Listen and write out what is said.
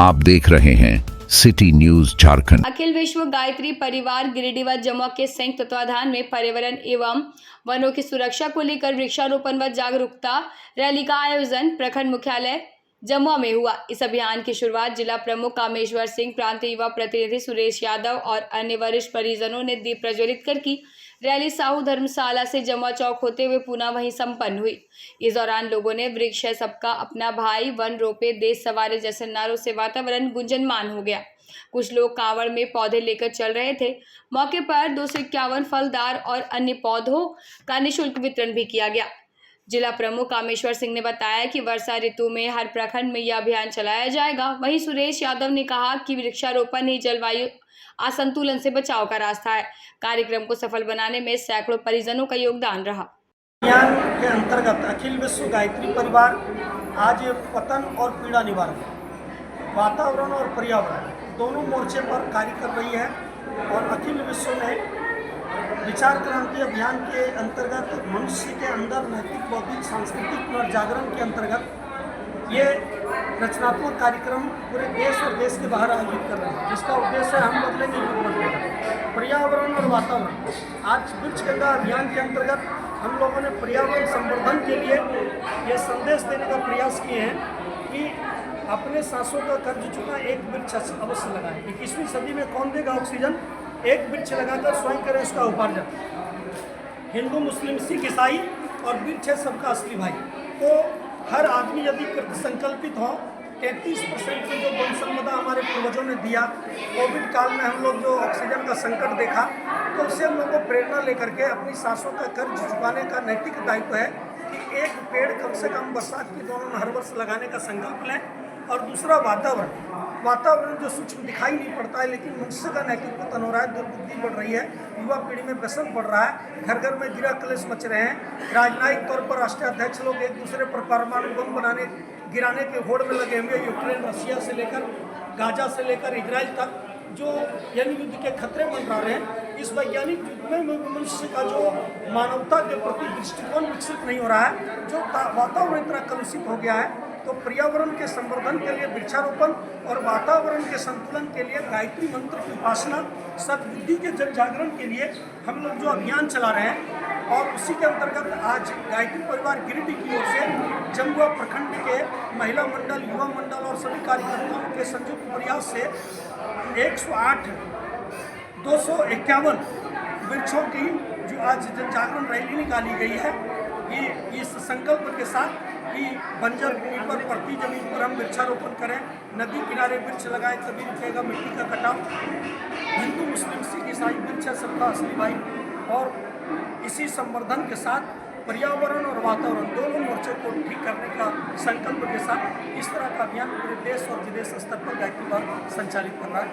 आप देख रहे हैं सिटी न्यूज झारखंड। अखिल विश्व गायत्री परिवार गिरिडीह व जमुआ के संयुक्त तत्वाधान में पर्यावरण एवं वनों की सुरक्षा को लेकर वृक्षारोपण व जागरूकता रैली का आयोजन प्रखंड मुख्यालय जमुआ में हुआ। इस अभियान की शुरुआत जिला प्रमुख कामेश्वर सिंह, प्रांतीय युवा प्रतिनिधि सुरेश यादव और अन्य वरिष्ठ परिजनों ने दीप प्रज्वलित कर की। रैली साहू धर्मशाला से जमुआ चौक होते हुए पुनः वहीं संपन्न हुई। इस दौरान लोगों ने वृक्ष है सबका अपना भाई, वन रोपे देश सवारे जैसे नारों से वातावरण गुंजनमान हो गया। कुछ लोग कांवड़ में पौधे लेकर चल रहे थे। मौके पर 251 फलदार और अन्य पौधों का निःशुल्क वितरण भी किया गया। जिला प्रमुख कामेश्वर सिंह ने बताया कि वर्षा ऋतु में हर प्रखंड में यह अभियान चलाया जाएगा। वहीं सुरेश यादव ने कहा कि वृक्षारोपण ही जलवायु असंतुलन से बचाव का रास्ता है। कार्यक्रम को सफल बनाने में सैकड़ों परिजनों का योगदान रहा। अभियान के अंतर्गत अखिल विश्व गायत्री परिवार आज पतन और पीड़ा निवारण, वातावरण और पर्यावरण दोनों मोर्चे पर कार्य कर रही है। और अखिल विश्व में विचार क्रांति अभियान के अंतर्गत मनुष्य के अंदर नैतिक, बौद्धिक, सांस्कृतिक पुनर्जागरण के अंतर्गत ये रचनात्मक कार्यक्रम पूरे देश और देश के बाहर आयोजित कर रहे हैं, जिसका उद्देश्य है हम बदलेंगे युग बदलेंगे। पर्यावरण और वातावरण, आज वृक्ष गंगा अभियान के अंतर्गत हम लोगों ने पर्यावरण संवर्धन के लिए ये संदेश देने का प्रयास किए हैं कि अपने सांसों का कर्ज चुका एक वृक्ष अवश्य लगाएं। 21वीं सदी में कौन देगा ऑक्सीजन? एक वृक्ष लगाकर स्वयं करें उसका उपार्जन। हिंदू, मुस्लिम, सिख, ईसाई और वृक्ष है सबका असली भाई। तो हर आदमी यदि कृत संकल्पित हो, 33% की जो वन संपदा हमारे पूर्वजों ने दिया, कोविड काल में हम लोग जो ऑक्सीजन का संकट देखा, तो उससे हम लोग को प्रेरणा लेकर के अपनी सांसों का कर्ज चुकाने का नैतिक दायित्व है कि एक पेड़ कम से कम बरसात के दौरान हर वर्ष लगाने का संकल्प लें। और दूसरा वातावरण जो सूक्ष्म दिखाई नहीं पड़ता है, लेकिन मनुष्य का नैतिक पतन हो रहा है, दुर्बुद्धि बढ़ रही है, युवा पीढ़ी में व्यसन बढ़ रहा है, घर घर में गिरा कलेश मच रहे हैं। राजनयिक तौर पर राष्ट्रीय अध्यक्ष लोग एक दूसरे पर परमाणु बम गिराने के होड़ में लगे हुए। यूक्रेन, रशिया से लेकर गाजा से लेकर इजराइल तक जो यानी युद्ध के खतरे मंडरा रहे हैं। इस वैज्ञानिक युग में मनुष्य का जो मानवता के प्रति दृष्टिकोण विकसित नहीं हो रहा है, जो वातावरण इतना कलुषित हो गया है। तो पर्यावरण के संवर्धन के लिए वृक्षारोपण और वातावरण के संतुलन के लिए गायत्री मंत्र की उपासना, सद्बुद्धि के जन जागरण के लिए हम लोग जो अभियान चला रहे हैं। और उसी के अंतर्गत आज गायत्री परिवार गिरिडीह की ओर से जमुआ प्रखंड के महिला मंडल, युवा मंडल और सभी कार्यकर्ताओं के संयुक्त प्रयास से 108 251 वृक्षों की जो आज जन जागरण रैली निकाली गई है। ये इस संकल्प के साथ कि बंजर भूमि पर, पड़ती जमीन पर हम वृक्षारोपण करें, नदी किनारे वृक्ष लगाएं, तभी रुकेगा मिट्टी का कटाव। हिंदू, मुस्लिम, सिख, ईसाई वृक्ष है सबका असली भाई। और इसी संवर्धन के साथ पर्यावरण और वातावरण दोनों मोर्चे को ठीक करने का संकल्प के साथ इस तरह का अभियान पूरे देश और विदेश स्तर पर गायत्री परिवार संचालित कर रहा है।